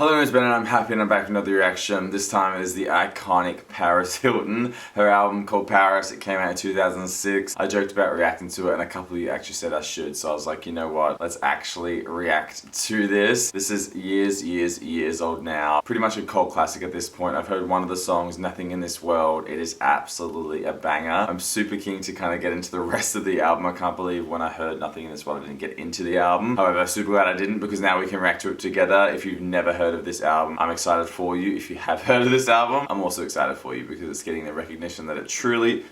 Hello, it's Ben and I'm happy and I'm back with another reaction. This time it is the iconic Paris Hilton. Her album called Paris, it came out in 2006. I joked about reacting to it and a couple of you actually said I should, so I was like, you know what, let's actually react to this. This is years old now. Pretty much a cult classic at this point. I've heard one of the songs, Nothing in This World. It is absolutely a banger. I'm super keen to kind of get into the rest of the album. I can't believe when I heard Nothing in This World I didn't get into the album. However, super glad I didn't because now we can react to it together. If you've never heard of this album, I'm excited for you. If you have heard of this album, I'm also excited for you because it's getting the recognition that it truly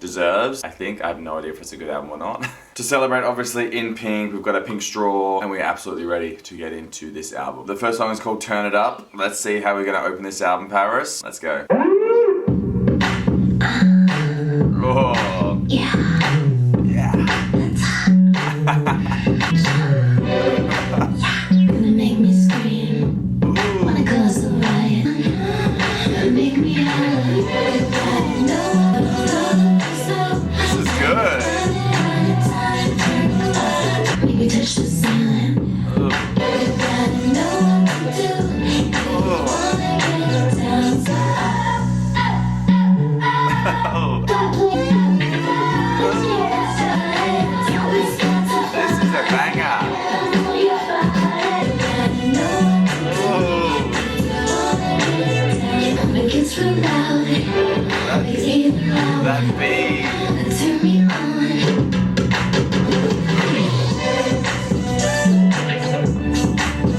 deserves. I have no idea if it's a good album or not. To celebrate, obviously in pink, we've got a pink straw and we're absolutely ready to get into this album. The first song is called Turn It Up. Let's see how we're gonna open this album, Paris. Let's go. Oh. Yeah. That beat.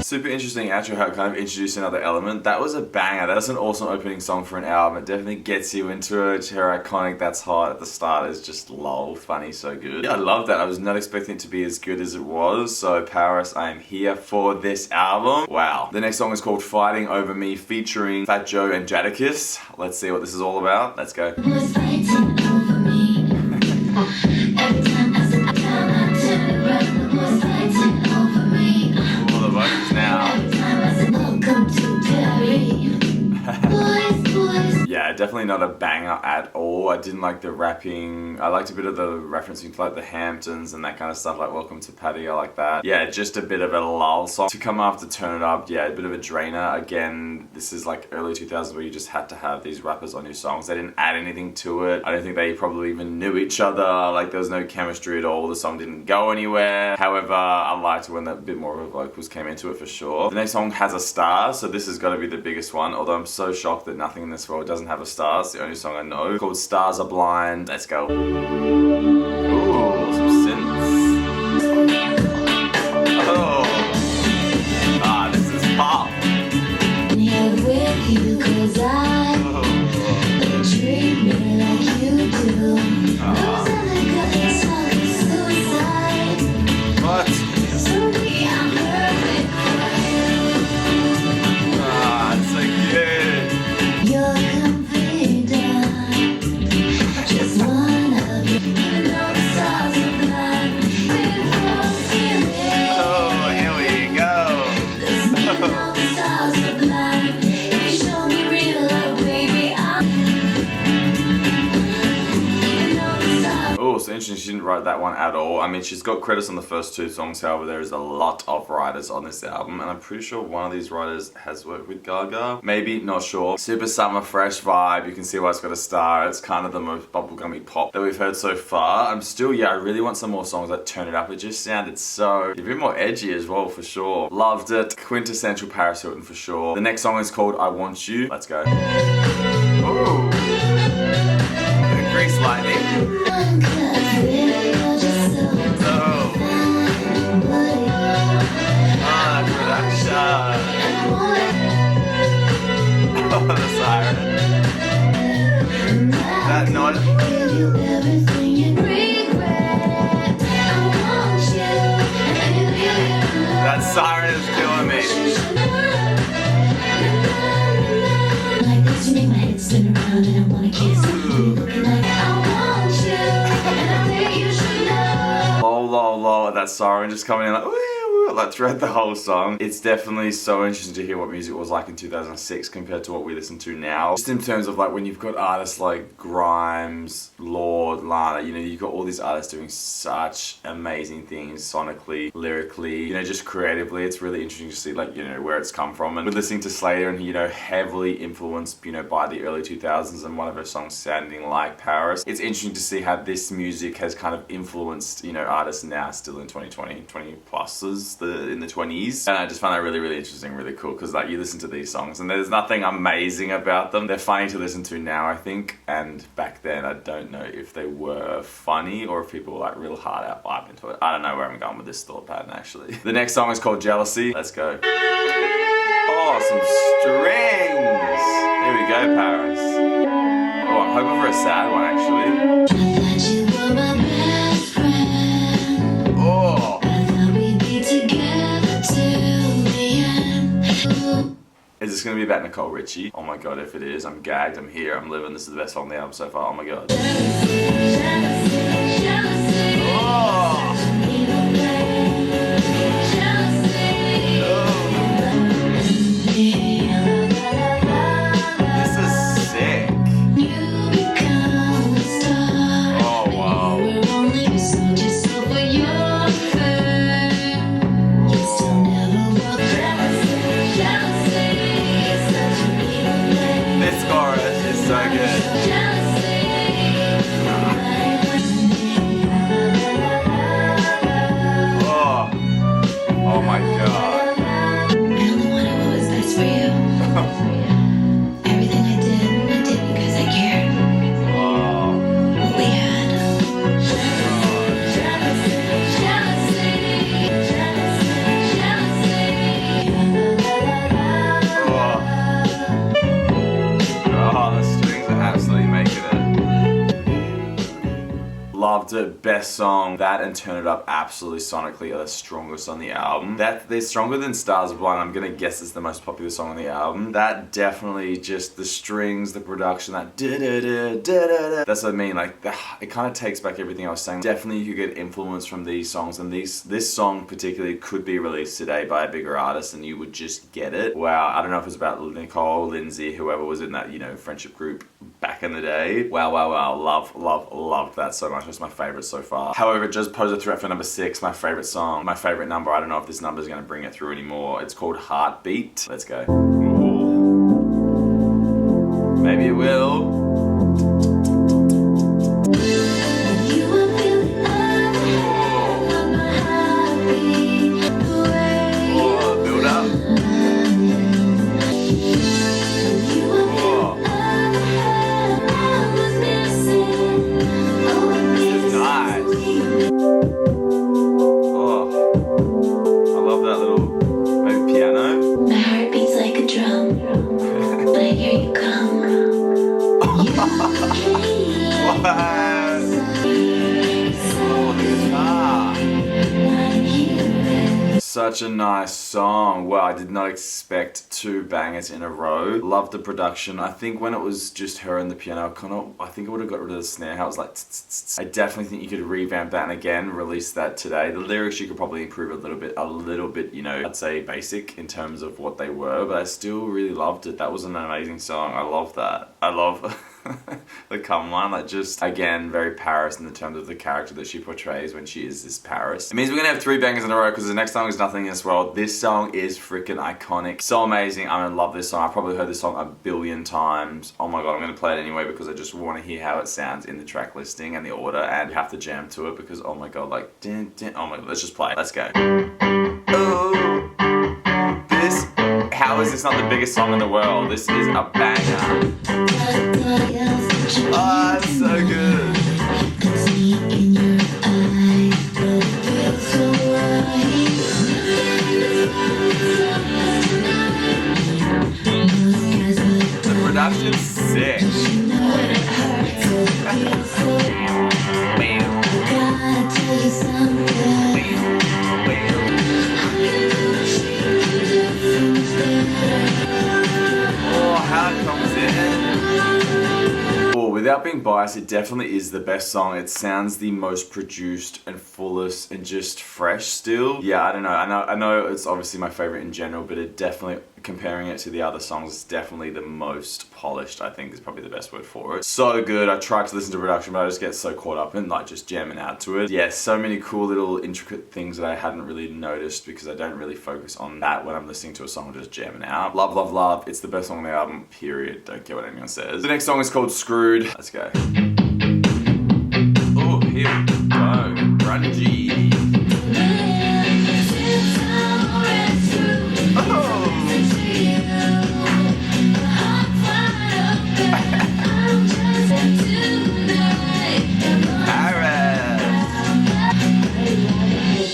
Super interesting actually how it kind of introduced another element. That was a banger. That's an awesome opening song for an album. It definitely gets you into it. Her iconic That's Hot at the start is just lol, funny, so good. Yeah, I love that. I was not expecting it to be as good as it was. So Paris, I am here for this album. Wow. The next song is called Fighting Over Me featuring Fat Joe and Jadakiss. Let's see what this is all about. Let's go. Yeah, definitely not a banger at all. I didn't like the rapping. I liked a bit of the referencing to like the Hamptons and that kind of stuff, like Welcome to Patty, I like that. Yeah, just a bit of a lull song. To come after Turn It Up, yeah, a bit of a drainer. Again, this is like early 2000s where you just had to have these rappers on your songs. They didn't add anything to it. I don't think they probably even knew each other. Like there was no chemistry at all. The song didn't go anywhere. However, I liked when that bit more of vocals came into it for sure. The next song has a star, so this has got to be the biggest one. Although I'm so shocked that Nothing in This World doesn't have a star. It's the only song I know. It's called Stars Are Blind. Let's go. Ooh, some synths. Oh. Ah, this is pop. What? So interesting, she didn't write that one at all. I mean, she's got credits on the first two songs, however, there is a lot of writers on this album, and I'm pretty sure one of these writers has worked with Gaga. Maybe, not sure. Super summer, fresh vibe. You can see why it's got a star. It's kind of the most bubblegummy pop that we've heard so far. I'm still, yeah, I really want some more songs that Turn It Up. It just sounded so, a bit more edgy as well, for sure. Loved it. Quintessential Paris Hilton, for sure. The next song is called I Want You. Let's go. Ooh. Grease lightning. Oh, the siren. That note. That siren is killing me. Lol, that siren just coming in like, woo, like throughout the whole song. It's definitely so interesting to hear what music was like in 2006 compared to what we listen to now. Just in terms of like when you've got artists like Grimes, Lord, Lana, you know, you've got all these artists doing such amazing things sonically, lyrically, you know, just creatively. It's really interesting to see like, you know, where it's come from. And with listening to Slater and, you know, heavily influenced, you know, by the early 2000s and one of her songs sounding like Paris, it's interesting to see how this music has kind of influenced, you know, artists now still in 2020, 20 pluses, in the 20s. And I just find that really, really interesting, really cool, because like you listen to these songs and there's nothing amazing about them. They're funny to listen to now, I think, and back then I don't know if they were funny or if people were like real hard out vibing to it. I don't know where I'm going with this thought pattern actually. The next song is called Jealousy. Let's go. Oh, some strings. Here we go, Paris. Oh, I'm hoping for a sad one actually. Oh. Is this gonna be about Nicole Richie? Oh my god, if it is, I'm gagged, I'm here, I'm living. This is the best song on the album so far. Oh my god. Oh. This is sick. Oh wow. This chorus is so good. Oh, oh my god. I only wanted what was best for you. Everything I did because I cared. Oh. What we had. Oh, the strings are absolutely making it. Loved it. Best song. That and Turn It Up absolutely sonically are the strongest on the album. That they're stronger than Stars Are Blind. I'm gonna guess it's the most popular song on the album. That definitely just the strings, the production, that da-da-da-da-da-da. That's what I mean. Like it kind of takes back everything I was saying. Definitely you could get influence from these songs, and this song particularly could be released today by a bigger artist and you would just get it. Wow. I don't know if it's about Nicole, Lindsay, whoever was in that, you know, friendship group back in the day. Wow, wow, wow. Loved that so much. It's my favorite so far. However, it does pose a threat for number 6, my favorite song, my favorite number. I don't know if this number is going to bring it through anymore. It's called Heartbeat. Let's go. Ooh. Maybe it will. Oh, build up. Such a nice song. Wow, I did not expect 2 bangers in a row. Loved the production. I think when it was just her and the piano, I think I would have got rid of the snare. How it was like, I definitely think you could revamp that and again release that today. The lyrics you could probably improve a little bit, you know, I'd say basic in terms of what they were, but I still really loved it. That was an amazing song. I love that. I love the come line, like just again very Paris in the terms of the character that she portrays when she is this Paris. It means we're gonna have 3 bangers in a row because the next song is Nothing in This World. This song is freaking iconic, so amazing. I'm gonna love this song. I've probably heard this song a billion times. Oh my god, I'm gonna play it anyway because I just want to hear how it sounds in the track listing and the order, and you have to jam to it because oh my god, like din, din. Oh my god, let's just play it. Let's go. Oh, this, how is this not the biggest song in the world? This is a banger. Oh, it's so good. The production's sick. Without being biased, it definitely is the best song. It sounds the most produced and fullest and just fresh still. Yeah, I don't know. I know it's obviously my favorite in general, but it definitely, comparing it to the other songs, it's definitely the most polished, I think is probably the best word for it. So good. I tried to listen to production, but I just get so caught up in like just jamming out to it. Yeah, so many cool little intricate things that I hadn't really noticed because I don't really focus on that when I'm listening to a song, just jamming out. Love, love, love. It's the best song on the album, period. Don't care what anyone says. The next song is called Screwed. Let's go. Oh, here we go. Grungy.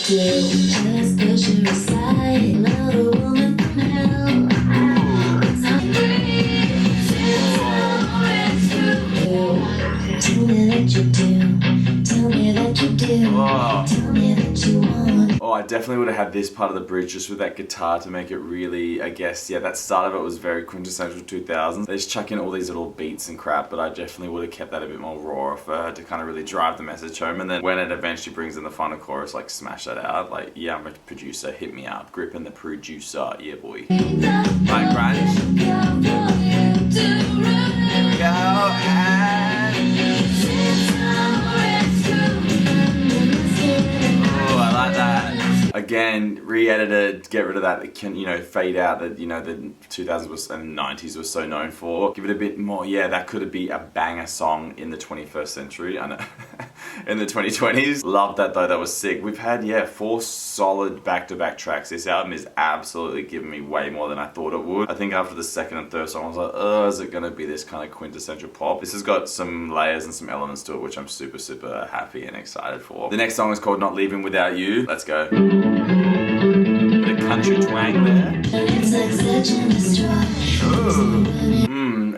Just push her aside, another woman from hell. Tell me that you do. Tell me that you do. Tell me that you want. Oh, I definitely would have had this part of the bridge just with that guitar to make it really, I guess, yeah, that start of it was very quintessential 2000s. They just chuck in all these little beats and crap, but I definitely would have kept that a bit more raw for her to kind of really drive the message home. And then when it eventually brings in the final chorus, like smash that out. Like, yeah, I'm a producer, hit me up. Gripping the producer, yeah boy. Like grunge. Here we go, oh, I like that. Again, re-edited, get rid of that, can, you know, fade out that, you know, the 2000s was and 90s was so known for. Give it a bit more, yeah, that could be a banger song in the 21st century, I know, in the 2020s. Loved that though, that was sick. We've had, yeah, 4 solid back-to-back tracks. This album is absolutely giving me way more than I thought it would. I think after the second and third song, I was like, oh, is it gonna be this kind of quintessential pop? This has got some layers and some elements to it, which I'm super, super happy and excited for. The next song is called Not Leaving Without You. Let's go. Bit of country twang there.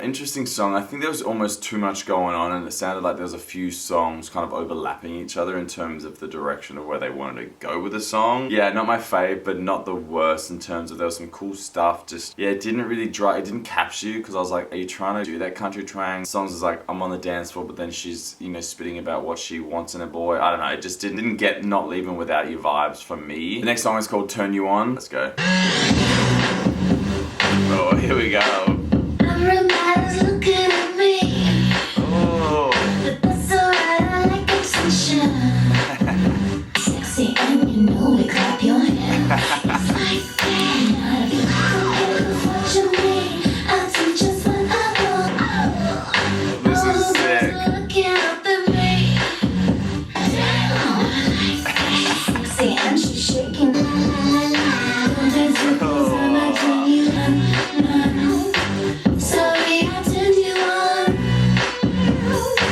Interesting song. I think there was almost too much going on and it sounded like there was a few songs kind of overlapping each other in terms of the direction of where they wanted to go with the song. Yeah, not my fave, but not the worst in terms of there was some cool stuff. Just, yeah, it didn't really it didn't capture you because I was like, are you trying to do that country twang? Songs is like, I'm on the dance floor, but then she's, you know, spitting about what she wants in a boy. I don't know, it just didn't get Not Leaving Without You vibes for me. The next song is called Turn You On. Let's go. Oh, here we go. Everybody's looking at me. Oh. But that's alright, I like attention. Sexy and you know it, clap your hands. It's like that. What you mean? I'll do just what I want. This is sick. Looking up at me. I like that. Sexy and she's shaking. Sorry, I turned you on.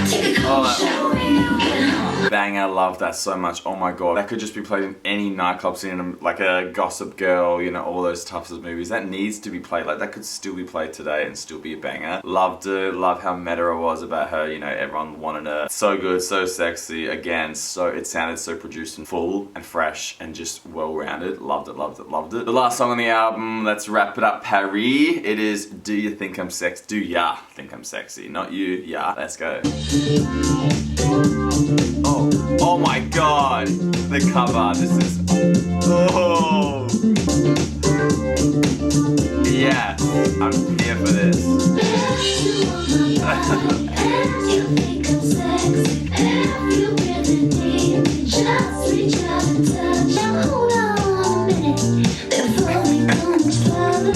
Take a cold shower when you get home. Banger, love that so much. Oh my god, that could just be played in any nightclub scene, like a Gossip Girl, you know, all those types of movies. That needs to be played. Like, that could still be played today and still be a banger. Loved it. Love how meta it was about her, you know, everyone wanted her. So good, so sexy. Again, so it sounded so produced and full and fresh and just well-rounded. Loved it, loved it, loved it. The last song on the album, let's wrap it up, Paris. It is Do You Think I'm Sexy? Do ya think I'm sexy? Not you, yeah. Let's go. Oh my god, the cover, this is, oh, yeah, I'm here for this. You think I'm sexy? If you really need me, just reach out and touch. Now hold on a minute before we go much further.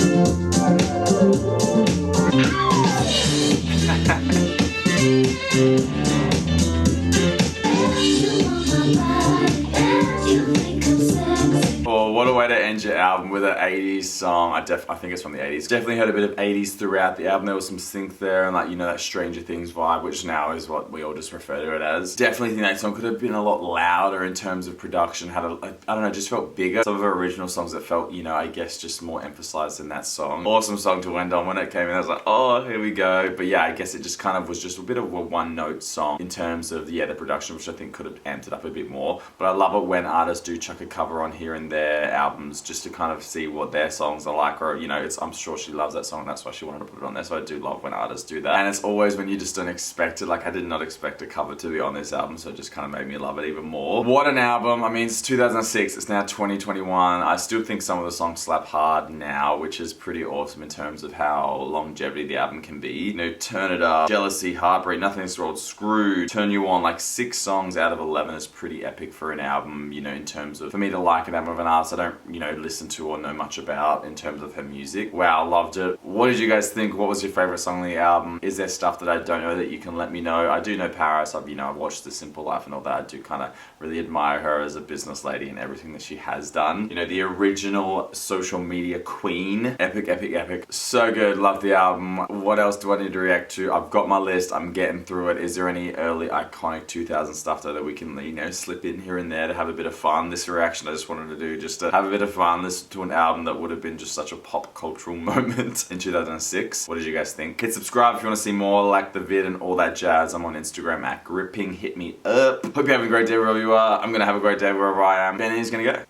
Oh, what a way to end your album with an 80s song. I think it's from the 80s. Definitely heard a bit of 80s throughout the album. There was some synth there and, like, you know, that Stranger Things vibe, which now is what we all just refer to it as. Definitely think that song could have been a lot louder in terms of production. Had I don't know, just felt bigger. Some of her original songs that felt, you know, I guess just more emphasized in that song. Awesome song to end on. When it came in, I was like, oh, here we go. But yeah, I guess it just kind of was just a bit of a one-note song in terms of, yeah, the production, which I think could have amped it up a bit more. But I love it when artists do chuck a cover on here and there albums just to kind of see what their songs are like, or, you know, I'm sure she loves that song, that's why she wanted to put it on there. So I do love when artists do that. And it's always when you just don't expect it. Like, I did not expect a cover to be on this album, so it just kind of made me love it even more. What an album. I mean, it's 2006, it's now 2021. I still think some of the songs slap hard now, which is pretty awesome in terms of how longevity the album can be. You know, Turn It Up, Jealousy, Heartbreak, Nothing Is Rolled, Screwed, Turn You On, like 6 songs out of 11 is pretty epic for an album, you know, in terms of, for me to like an album of an artist I don't, you know, listen to or know much about in terms of her music. Wow, loved it. What did you guys think? What was your favorite song on the album? Is there stuff that I don't know that you can let me know? I do know Paris. I've watched The Simple Life and all that. I do kind of really admire her as a business lady and everything that she has done. You know, the original social media queen. Epic, epic, epic. So good. Love the album. What else do I need to react to? I've got my list. I'm getting through it. Is there any early iconic 2000 stuff though that we can, you know, slip in here and there to have a bit of fun? This reaction I just wanted to do just to have a bit of fun. Listen to an album that would have been just such a pop cultural moment in 2006. What did you guys think? Hit subscribe if you want to see more, like the vid and all that jazz. I'm on Instagram at gripping. Hit me up. Hope you're having a great day wherever you are. I'm gonna have a great day wherever I am. Benny's gonna go.